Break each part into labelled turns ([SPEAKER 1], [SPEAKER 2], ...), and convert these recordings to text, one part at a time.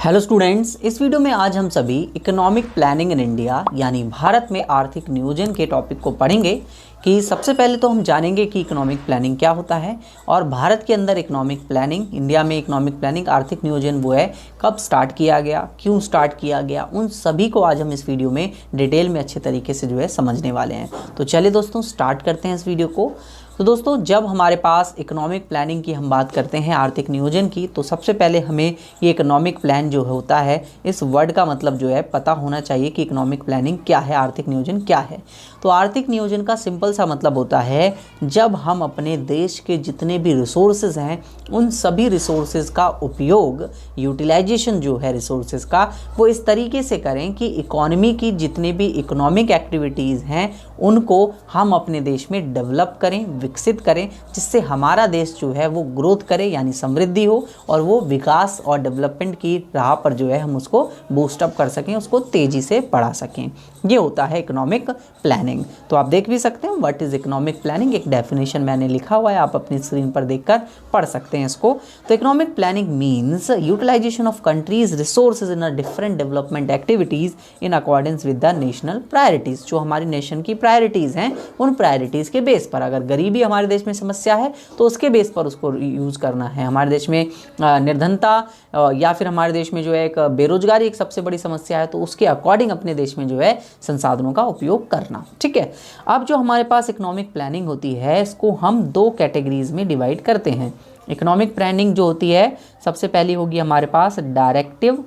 [SPEAKER 1] Hello students, इस video में आज हम सभी इकोनॉमिक प्लानिंग इन इंडिया यानी भारत में आर्थिक नियोजन के टॉपिक को पढ़ेंगे। कि सबसे पहले तो हम जानेंगे कि इकोनॉमिक प्लानिंग क्या होता है और भारत के अंदर इकोनॉमिक प्लानिंग, इंडिया में इकोनॉमिक प्लानिंग आर्थिक नियोजन वो है कब स्टार्ट किया गया, क्यों स्टार्ट किया गया, उन सभी को आज हम इस वीडियो में डिटेल में अच्छे तरीके से जो है समझने वाले हैं। तो चलिए दोस्तों स्टार्ट करते हैं इस वीडियो को। तो दोस्तों जब हमारे पास इकोनॉमिक प्लानिंग की हम बात करते हैं, आर्थिक नियोजन की, तो सबसे पहले हमें ये इकोनॉमिक प्लान जो होता है इस वर्ड का मतलब जो है पता होना चाहिए कि इकोनॉमिक प्लानिंग क्या है, आर्थिक नियोजन क्या है। तो आर्थिक नियोजन का सिंपल सा मतलब होता है जब हम अपने देश के जितने भी रिसोर्सेज हैं उन सभी रिसोर्सेज का उपयोग, यूटिलाइजेशन जो है रिसोर्सेज का, वो इस तरीके से करें कि इकोनॉमी की जितने भी इकोनॉमिक एक्टिविटीज़ हैं उनको हम अपने देश में डेवलप करें, विकसित करें, जिससे हमारा देश जो है वो ग्रोथ करे यानी समृद्धि हो और वो विकास और डेवलपमेंट की राह पर जो है हम उसको बूस्ट अप कर सकें, उसको तेज़ी से बढ़ा सकें। ये होता है इकोनॉमिक प्लानिंग। तो आप देख भी सकते हैं व्हाट इज़ इकोनॉमिक प्लानिंग, एक डेफिनेशन मैंने लिखा हुआ है, आप अपनी स्क्रीन पर देखकर पढ़ सकते हैं इसको। तो economic planning means utilization of country's resources in a different development activities in accordance with the national priorities. जो हमारी नेशन की प्रायोरिटीज़ हैं उन प्रायोरिटीज़ के बेस पर, अगर गरीबी हमारे देश में समस्या है तो उसके बेस पर उसको यूज़ करना है। हमारे देश में निर्धनता या फिर हमारे देश में जो है एक बेरोजगारी एक सबसे बड़ी समस्या है, तो उसके अकॉर्डिंग अपने देश में जो है संसाधनों का उपयोग करना। ठीक है, अब जो हमारे पास इकोनॉमिक प्लानिंग होती है इसको हम दो कैटेगरीज में डिवाइड करते हैं। इकोनॉमिक प्लानिंग जो होती है सबसे पहली होगी हमारे पास डायरेक्टिव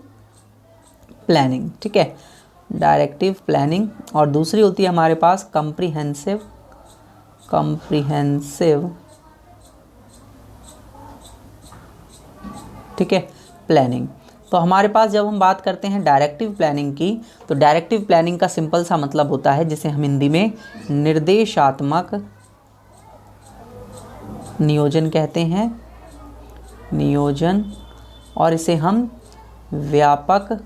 [SPEAKER 1] प्लानिंग, ठीक है, डायरेक्टिव प्लानिंग, और दूसरी होती है हमारे पास कॉम्प्रिहेंसिव ठीक है प्लानिंग। तो हमारे पास जब हम बात करते हैं डायरेक्टिव प्लानिंग की, तो डायरेक्टिव प्लानिंग का सिंपल सा मतलब होता है जिसे हम हिंदी में निर्देशात्मक नियोजन कहते हैं, नियोजन, और इसे हम व्यापक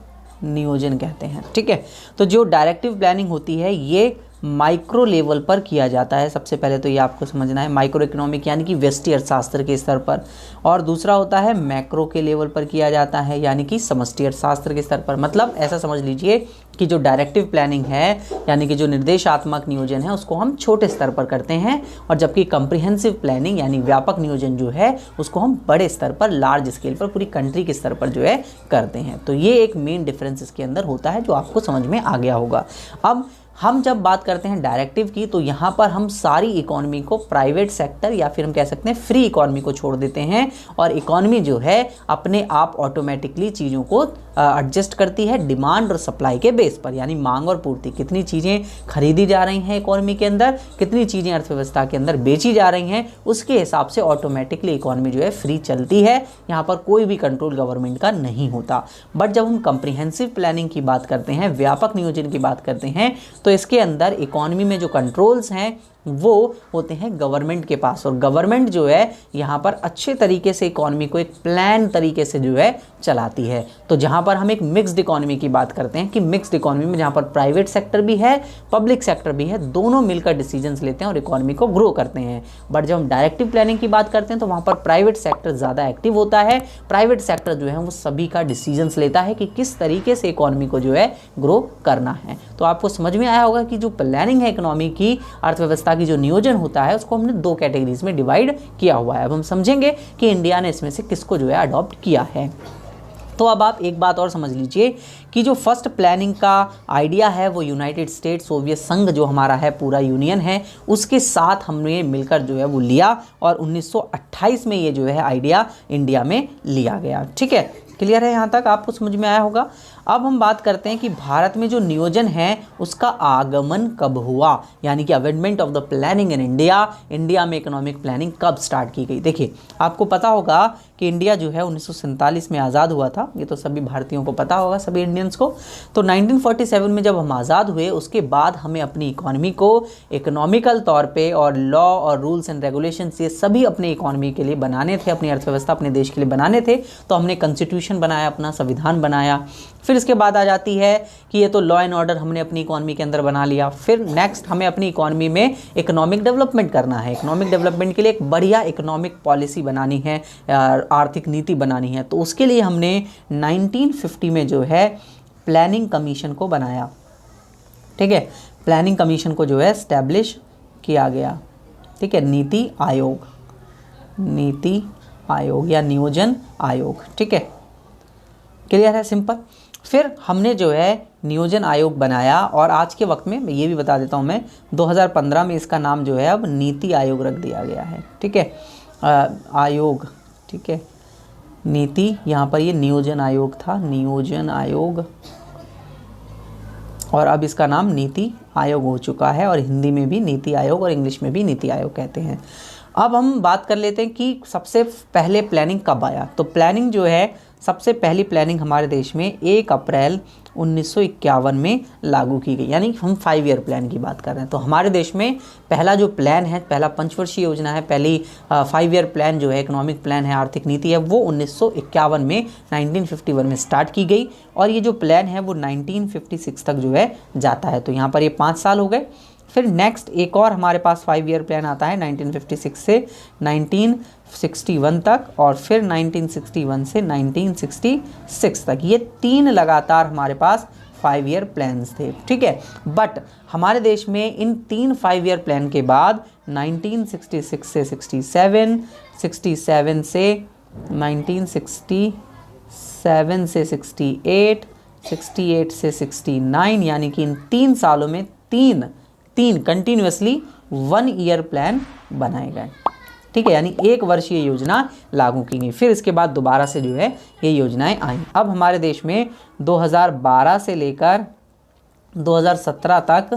[SPEAKER 1] नियोजन कहते हैं। ठीक है, तो जो डायरेक्टिव प्लानिंग होती है ये माइक्रो लेवल पर किया जाता है। सबसे पहले तो ये आपको समझना है, माइक्रो इकोनॉमिक यानी कि व्यष्टि अर्थशास्त्र के स्तर पर, और दूसरा होता है मैक्रो के लेवल पर किया जाता है यानी कि समष्टि अर्थशास्त्र के स्तर पर। मतलब ऐसा समझ लीजिए कि जो डायरेक्टिव प्लानिंग है यानी कि जो निर्देशात्मक नियोजन है उसको हम छोटे स्तर पर करते हैं, और जबकि कॉम्प्रिहेंसिव प्लानिंग यानी व्यापक नियोजन जो है उसको हम बड़े स्तर पर, लार्ज स्केल पर, पूरी कंट्री के स्तर पर जो है करते हैं। तो ये एक मेन डिफरेंस इसके अंदर होता है जो आपको समझ में आ गया होगा। अब हम जब बात करते हैं डायरेक्टिव की, तो यहाँ पर हम सारी इकोनॉमी को, प्राइवेट सेक्टर या फिर हम कह सकते हैं फ्री इकोनॉमी को छोड़ देते हैं, और इकोनॉमी जो है अपने आप ऑटोमेटिकली चीज़ों को एडजस्ट करती है डिमांड और सप्लाई के बेस पर, यानी मांग और पूर्ति, कितनी चीज़ें खरीदी जा रही हैं इकोनॉमी के अंदर, कितनी चीज़ें अर्थव्यवस्था के अंदर बेची जा रही हैं, उसके हिसाब से ऑटोमेटिकली इकोनॉमी जो है फ्री चलती है। यहाँ पर कोई भी कंट्रोल गवर्नमेंट का नहीं होता। बट जब हम कॉम्प्रिहेंसिव प्लानिंग की बात करते हैं, व्यापक नियोजन की बात करते हैं, तो इसके अंदर इकोनॉमी में जो कंट्रोल्स हैं वो होते हैं गवर्नमेंट के पास, और गवर्नमेंट जो है यहाँ पर अच्छे तरीके से इकोनॉमी को एक प्लान तरीके से जो है चलाती है। तो जहाँ पर हम एक मिक्स्ड इकोनॉमी की बात करते हैं कि मिक्स्ड इकोनॉमी में जहाँ पर प्राइवेट सेक्टर भी है, पब्लिक सेक्टर भी है, दोनों मिलकर डिसीजंस लेते हैं और इकोनॉमी को ग्रो करते हैं। बट जब हम डायरेक्टिव प्लानिंग की बात करते हैं तो वहाँ पर प्राइवेट सेक्टर ज़्यादा एक्टिव होता है। प्राइवेट सेक्टर जो है वो सभी का डिसीजंस लेता है कि किस तरीके से इकोनॉमी को जो है ग्रो करना है। तो आपको समझ में आया होगा कि जो प्लानिंग है इकोनॉमी की, अर्थव्यवस्था की जो नियोजन होता है उसको हमने दो कैटेगरीज में डिवाइड किया हुआ है। अब हम समझेंगे कि इंडिया ने इसमें से किसको जो है अडॉप्ट किया है। तो अब आप एक बात और समझ लीजिए कि जो फर्स्ट प्लानिंग का आइडिया है वो यूनाइटेड स्टेट, सोवियत संघ जो हमारा है पूरा यूनियन है, उसके साथ हमने मिलकर जो है वो लिया, और 1928 में ये जो है आइडिया इंडिया में लिया गया। ठीक है, क्लियर है, यहाँ तक आपको समझ में आया होगा। अब हम बात करते हैं कि भारत में जो नियोजन है उसका आगमन कब हुआ, यानी कि amendment of the planning in India, India में इकोनॉमिक प्लानिंग कब स्टार्ट की गई। देखिए आपको पता होगा कि इंडिया जो है 1947 में आज़ाद हुआ था, ये तो सभी भारतीयों को पता होगा, सभी इंडियंस को। तो 1947 में जब हम आज़ाद हुए उसके बाद हमें अपनी इकोनॉमी को इकोनॉमिकल तौर पे और लॉ और रूल्स एंड रेगुलेशंस ये सभी अपने इकोनॉमी के लिए बनाने थे, अपनी अर्थव्यवस्था अपने देश के लिए बनाने थे। तो हमने कॉन्स्टिट्यूशन बनाया, अपना संविधान बनाया। फिर इसके बाद आ जाती है कि ये तो लॉ एंड ऑर्डर हमने अपनी इकोनॉमी के अंदर बना लिया। फिर नेक्स्ट हमें अपनी इकोनॉमी में इकोनॉमिक डेवलपमेंट करना है। इकोनॉमिक डेवलपमेंट के लिए एक बढ़िया इकोनॉमिक पॉलिसी बनानी है और आर्थिक नीति बनानी है, तो उसके लिए हमने 1950 में जो है प्लानिंग कमीशन को बनाया। ठीक है, प्लानिंग कमीशन को जो है एस्टैब्लिश किया गया। ठीक है, नीति आयोग या नियोजन आयोग। ठीक है, क्लियर है, सिंपल। फिर हमने जो है नियोजन आयोग बनाया और आज के वक्त में ये भी बता देता हूँ मैं, 2015 में इसका नाम जो है अब नीति आयोग रख दिया गया है। ठीक है, आयोग, ठीक है, नीति, यहाँ पर ये नियोजन आयोग था, नियोजन आयोग, और अब इसका नाम नीति आयोग हो चुका है, और हिंदी में भी नीति आयोग और इंग्लिश में भी नीति आयोग कहते हैं। अब हम बात कर लेते हैं कि सबसे पहले प्लानिंग कब आया। तो प्लानिंग जो है, सबसे पहली प्लानिंग हमारे देश में 1 अप्रैल 1951 में लागू की गई, यानी हम 5 ईयर प्लान की बात कर रहे हैं। तो हमारे देश में पहला जो प्लान है, पहला पंचवर्षीय योजना है, पहली 5 ईयर प्लान जो है, इकोनॉमिक प्लान है, आर्थिक नीति है, वो 1951 में 1951 में स्टार्ट की गई, और ये जो प्लान है वो 1956 तक जो है जाता है। तो यहाँ पर ये 5 साल हो गए। फिर नेक्स्ट एक और हमारे पास 5 ईयर प्लान आता है 1956 से 1961 तक, और फिर 1961 से 1966 तक। ये 3 लगातार हमारे पास 5 ईयर प्लान्स थे। ठीक है, बट हमारे देश में इन 3 5 ईयर प्लान के बाद 1966 से 67, 67 से 1967 से 68, 68 से 69, यानी कि इन 3 सालों में तीन कंटिन्यूसली 1 ईयर प्लान बनाए गए। ठीक है, यानी 1 वर्षीय योजना लागू की गई। फिर इसके बाद दोबारा से जो है ये योजनाएं आई। अब हमारे देश में 2012 से लेकर 2017 तक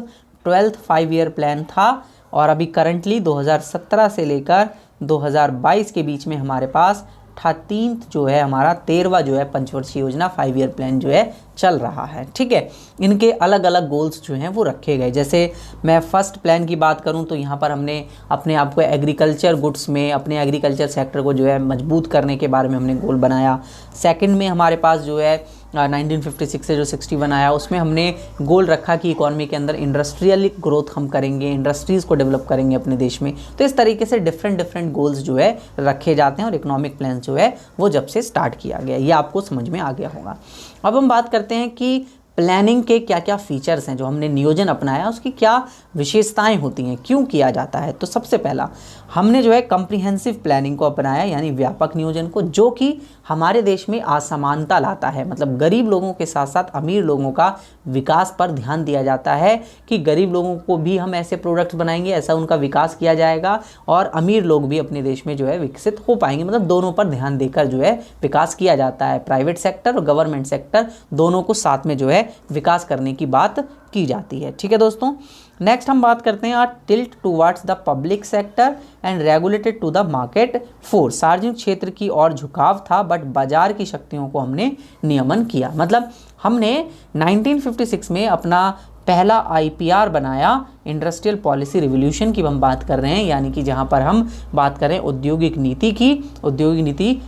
[SPEAKER 1] 12th 5 ईयर प्लान था, और अभी करंटली 2017 से लेकर 2022 के बीच में हमारे पास 13th जो है हमारा 13वां जो है पंचवर्षीय योजना 5 ईयर प्लान जो है चल रहा है। ठीक है, इनके अलग अलग गोल्स जो हैं वो रखे गए। जैसे मैं फर्स्ट प्लान की बात करूं तो यहाँ पर हमने अपने आप को एग्रीकल्चर गुड्स में, अपने एग्रीकल्चर सेक्टर को जो है मजबूत करने के बारे में हमने गोल बनाया। सेकंड में हमारे पास जो है 1956 से जो 61 आया, उसमें हमने गोल रखा कि इकॉनमी के अंदर इंडस्ट्रियल ग्रोथ हम करेंगे, इंडस्ट्रीज़ को डेवलप करेंगे अपने देश में। तो इस तरीके से डिफरेंट गोल्स जो है रखे जाते हैं, और इकोनॉमिक प्लान जो है वो जब से स्टार्ट किया गया, ये आपको समझ में आ गया होगा। अब हम बात करते हैं कि प्लानिंग के क्या क्या फीचर्स हैं, जो हमने नियोजन अपनाया उसकी क्या विशेषताएं होती हैं, क्यों किया जाता है। तो सबसे पहला हमने जो है कम्प्रिहेंसिव प्लानिंग को अपनाया, यानी व्यापक नियोजन को, जो कि हमारे देश में असमानता लाता है। मतलब गरीब लोगों के साथ साथ अमीर लोगों का विकास पर ध्यान दिया जाता है कि गरीब लोगों को भी हम ऐसे प्रोडक्ट्स बनाएंगे, ऐसा उनका विकास किया जाएगा, और अमीर लोग भी अपने देश में जो है विकसित हो पाएंगे। मतलब दोनों पर ध्यान देकर जो है विकास किया जाता है। प्राइवेट सेक्टर और गवर्नमेंट सेक्टर दोनों को साथ में जो है विकास करने की बात की जाती है। ठीक है दोस्तों, नेक्स्ट हम बात करते हैं tilt towards the public sector and regulated to the market force. सार्वजनिक क्षेत्र की ओर झुकाव था, बट बाजार की शक्तियों को हमने नियमन किया। मतलब हमने 1956 में अपना पहला IPR बनाया, इंडस्ट्रियल पॉलिसी रिवोल्यूशन की हम बात कर रहे हैं, यानी कि जहां पर हम बात करें औद्योगिक नीति की। औद्योगिक नीति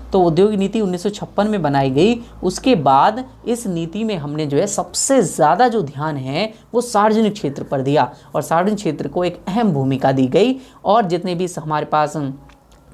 [SPEAKER 1] 1956 में बनाई गई। उसके बाद इस नीति में हमने जो है सबसे ज़्यादा जो ध्यान है वो सार्वजनिक क्षेत्र पर दिया, और सार्वजनिक क्षेत्र को एक अहम भूमिका दी गई, और जितने भी हमारे पास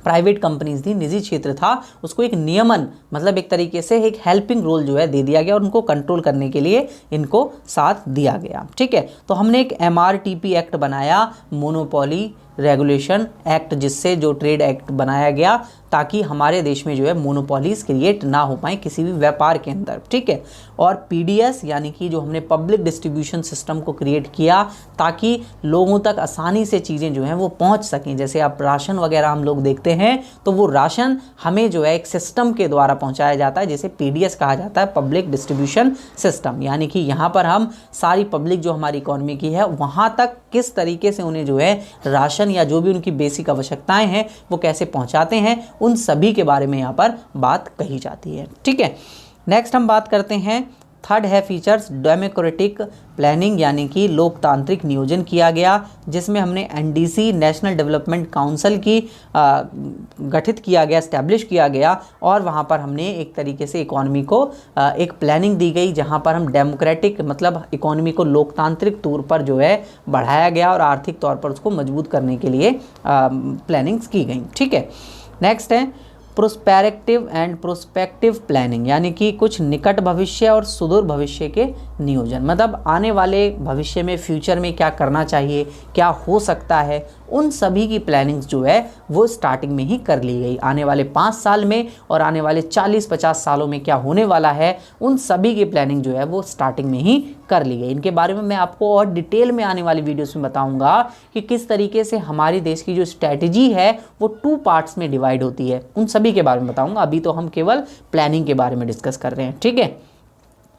[SPEAKER 1] प्राइवेट कंपनीज थी, निजी क्षेत्र था, उसको एक नियमन, मतलब एक तरीके से एक हेल्पिंग रोल जो है दे दिया गया, और उनको कंट्रोल करने के लिए इनको साथ दिया गया। ठीक है, तो हमने एक MRTP एक्ट बनाया, मोनोपोली रेगुलेशन एक्ट, जिससे जो ट्रेड एक्ट बनाया गया, ताकि हमारे देश में जो है मोनोपोलीज क्रिएट ना हो पाए किसी भी व्यापार के अंदर। ठीक है, और PDS यानी कि जो हमने पब्लिक डिस्ट्रीब्यूशन सिस्टम को क्रिएट किया, ताकि लोगों तक आसानी से चीज़ें जो हैं वो पहुंच सकें। जैसे आप राशन वगैरह हम लोग देखते हैं, तो वो राशन हमें जो है एक सिस्टम के द्वारा पहुंचाया जाता है, जिसे PDS कहा जाता है, पब्लिक डिस्ट्रीब्यूशन सिस्टम। यानी कि यहाँ पर हम सारी पब्लिक जो हमारी इकॉनमी की है, वहाँ तक किस तरीके से उन्हें जो है राशन या जो भी उनकी बेसिक आवश्यकताएं हैं वो कैसे पहुंचाते हैं, उन सभी के बारे में यहाँ पर बात कही जाती है। ठीक है, नेक्स्ट हम बात करते हैं, थर्ड है फीचर्स डेमोक्रेटिक प्लानिंग, यानी कि लोकतांत्रिक नियोजन किया गया, जिसमें हमने NDC नेशनल डेवलपमेंट काउंसिल की गठित किया गया, एस्टैब्लिश किया गया, और वहाँ पर हमने एक तरीके से इकॉनमी को एक प्लानिंग दी गई, जहाँ पर हम डेमोक्रेटिक मतलब इकॉनमी को लोकतांत्रिक तौर पर जो है बढ़ाया गया, और आर्थिक तौर पर उसको मजबूत करने के लिए प्लानिंग्स की गई। ठीक है, नेक्स्ट है प्रोस्पेक्टिव प्लानिंग, यानी कि कुछ निकट भविष्य और सुदूर भविष्य के नियोजन, मतलब आने वाले भविष्य में, फ्यूचर में क्या करना चाहिए, क्या हो सकता है, उन सभी की प्लानिंग्स जो है वो स्टार्टिंग में ही कर ली गई। आने वाले 5 साल में और आने वाले 40-50 सालों में क्या होने वाला है, उन सभी की प्लानिंग जो है वो स्टार्टिंग में ही कर ली गई। इनके बारे में मैं आपको और डिटेल में आने वाली वीडियोस में बताऊंगा कि किस तरीके से हमारी देश की जो स्ट्रैटेजी है वो 2 पार्ट्स में डिवाइड होती है, उन सभी के बारे में बताऊंगा। अभी तो हम केवल प्लानिंग के बारे में डिस्कस कर रहे हैं, ठीक है।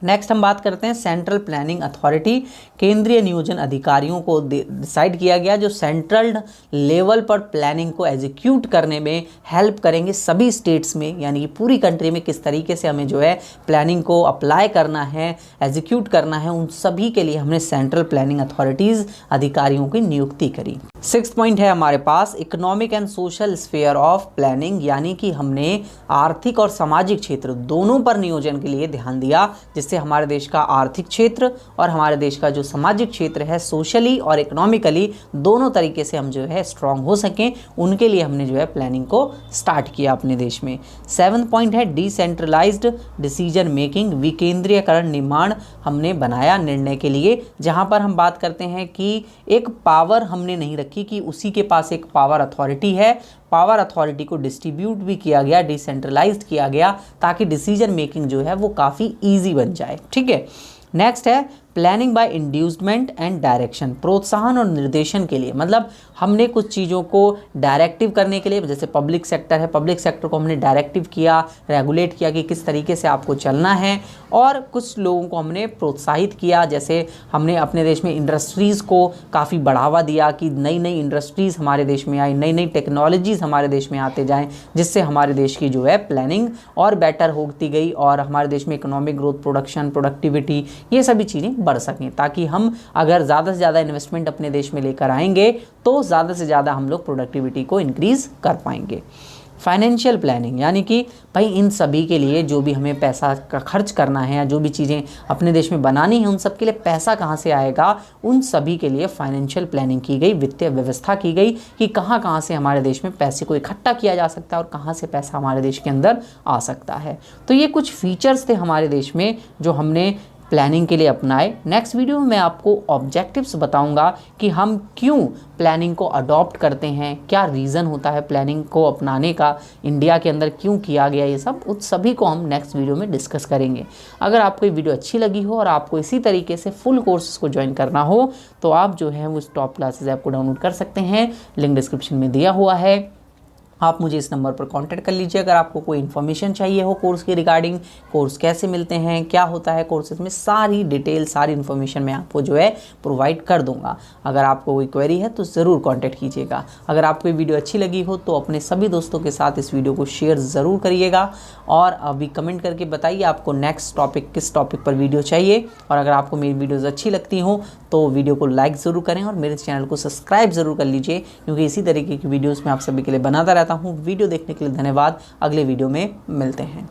[SPEAKER 1] नेक्स्ट हम बात करते हैं सेंट्रल प्लानिंग अथॉरिटी। केंद्रीय नियोजन अधिकारियों को डिसाइड किया गया जो सेंट्रल लेवल पर प्लानिंग को एग्जीक्यूट करने में हेल्प करेंगे सभी स्टेट्स में, यानी कि पूरी कंट्री में किस तरीके से हमें जो है प्लानिंग को अप्लाई करना है, एग्जीक्यूट करना है, उन सभी के लिए हमने सेंट्रल प्लानिंग अथॉरिटीज़ अधिकारियों की नियुक्ति करी। 6th पॉइंट है हमारे पास economic and social sphere of planning, यानी कि हमने आर्थिक और सामाजिक क्षेत्र दोनों पर नियोजन के लिए ध्यान दिया, जिससे हमारे देश का आर्थिक क्षेत्र और हमारे देश का जो सामाजिक क्षेत्र है सोशली और इकोनॉमिकली दोनों तरीके से हम जो है स्ट्रांग हो सकें, उनके लिए हमने जो है प्लानिंग को स्टार्ट किया अपने देश में। 7th पॉइंट है डिसेंट्रलाइज्ड डिसीजन मेकिंग, विकेंद्रीयकरण निर्माण हमने बनाया निर्णय के लिए, जहां पर हम बात करते हैं कि एक पावर हमने नहीं रखी कि उसी के पास एक पावर अथॉरिटी है, पावर अथॉरिटी को डिस्ट्रीब्यूट भी किया गया, डिसेंट्रलाइज्ड किया गया, ताकि डिसीजन मेकिंग जो है वो काफ़ी ईजी बन जाए, ठीक है। नेक्स्ट है planning bye inducement and direction, प्रोत्साहन और निर्देशन के लिए, मतलब हमने कुछ चीज़ों को डायरेक्टिव करने के लिए, जैसे पब्लिक सेक्टर है, पब्लिक सेक्टर को हमने डायरेक्टिव किया, रेगुलेट किया कि किस तरीके से आपको चलना है, और कुछ लोगों को हमने प्रोत्साहित किया, जैसे हमने अपने देश में इंडस्ट्रीज़ को काफ़ी बढ़ावा दिया कि नई नई इंडस्ट्रीज़ हमारे देश में आई, नई नई टेक्नोलॉजीज़ हमारे देश में आते जाएँ, जिससे हमारे देश की जो है प्लानिंग और बेटर होती गई और हमारे देश में इकोनॉमिक ग्रोथ, प्रोडक्शन, प्रोडक्टिविटी, ये सभी चीज़ें बढ़ सकें, ताकि हम अगर ज़्यादा से ज़्यादा इन्वेस्टमेंट अपने देश में लेकर आएंगे तो ज़्यादा से ज़्यादा हम लोग प्रोडक्टिविटी को इंक्रीज़ कर पाएंगे। फाइनेंशियल प्लानिंग, यानी कि भाई इन सभी के लिए जो भी हमें पैसा का खर्च करना है या जो भी चीज़ें अपने देश में बनानी है, उन सब के लिए पैसा कहाँ से आएगा, उन सभी के लिए फाइनेंशियल प्लानिंग की गई, वित्तीय व्यवस्था की गई कि कहाँ कहाँ से हमारे देश में पैसे को इकट्ठा किया जा सकता है और कहाँ से पैसा हमारे देश के अंदर आ सकता है। तो ये कुछ फीचर्स थे हमारे देश में जो हमने प्लानिंग के लिए अपनाए। नेक्स्ट वीडियो में मैं आपको ऑब्जेक्टिव्स बताऊंगा कि हम क्यों प्लानिंग को अडॉप्ट करते हैं, क्या रीज़न होता है प्लानिंग को अपनाने का, इंडिया के अंदर क्यों किया गया, ये सब उस सभी को हम नेक्स्ट वीडियो में डिस्कस करेंगे। अगर आपको ये वीडियो अच्छी लगी हो और आपको इसी तरीके से फुल कोर्सेज को ज्वाइन करना हो तो आप जो है वो टॉप क्लासेज ऐप को डाउनलोड कर सकते हैं, लिंक डिस्क्रिप्शन में दिया हुआ है। आप मुझे इस नंबर पर कांटेक्ट कर लीजिए अगर आपको कोई इन्फॉर्मेशन चाहिए हो कोर्स के रिगार्डिंग, कोर्स कैसे मिलते हैं, क्या होता है कोर्सेज में, सारी डिटेल, सारी इन्फॉर्मेशन मैं आपको जो है प्रोवाइड कर दूंगा। अगर आपको कोई क्वेरी है तो ज़रूर कांटेक्ट कीजिएगा। अगर आपको ये वीडियो अच्छी लगी हो तो अपने सभी दोस्तों के साथ इस वीडियो को शेयर ज़रूर करिएगा और अभी कमेंट करके बताइए आपको नेक्स्ट टॉपिक किस टॉपिक पर वीडियो चाहिए। और अगर आपको मेरी वीडियोज़ अच्छी लगती हो तो वीडियो को लाइक ज़रूर करें और मेरे चैनल को सब्सक्राइब ज़रूर कर लीजिए, क्योंकि इसी तरीके की वीडियोज़ मैं आप सभी के लिए बनाता रहता हूँ। वीडियो देखने के लिए धन्यवाद। अगले वीडियो में मिलते हैं।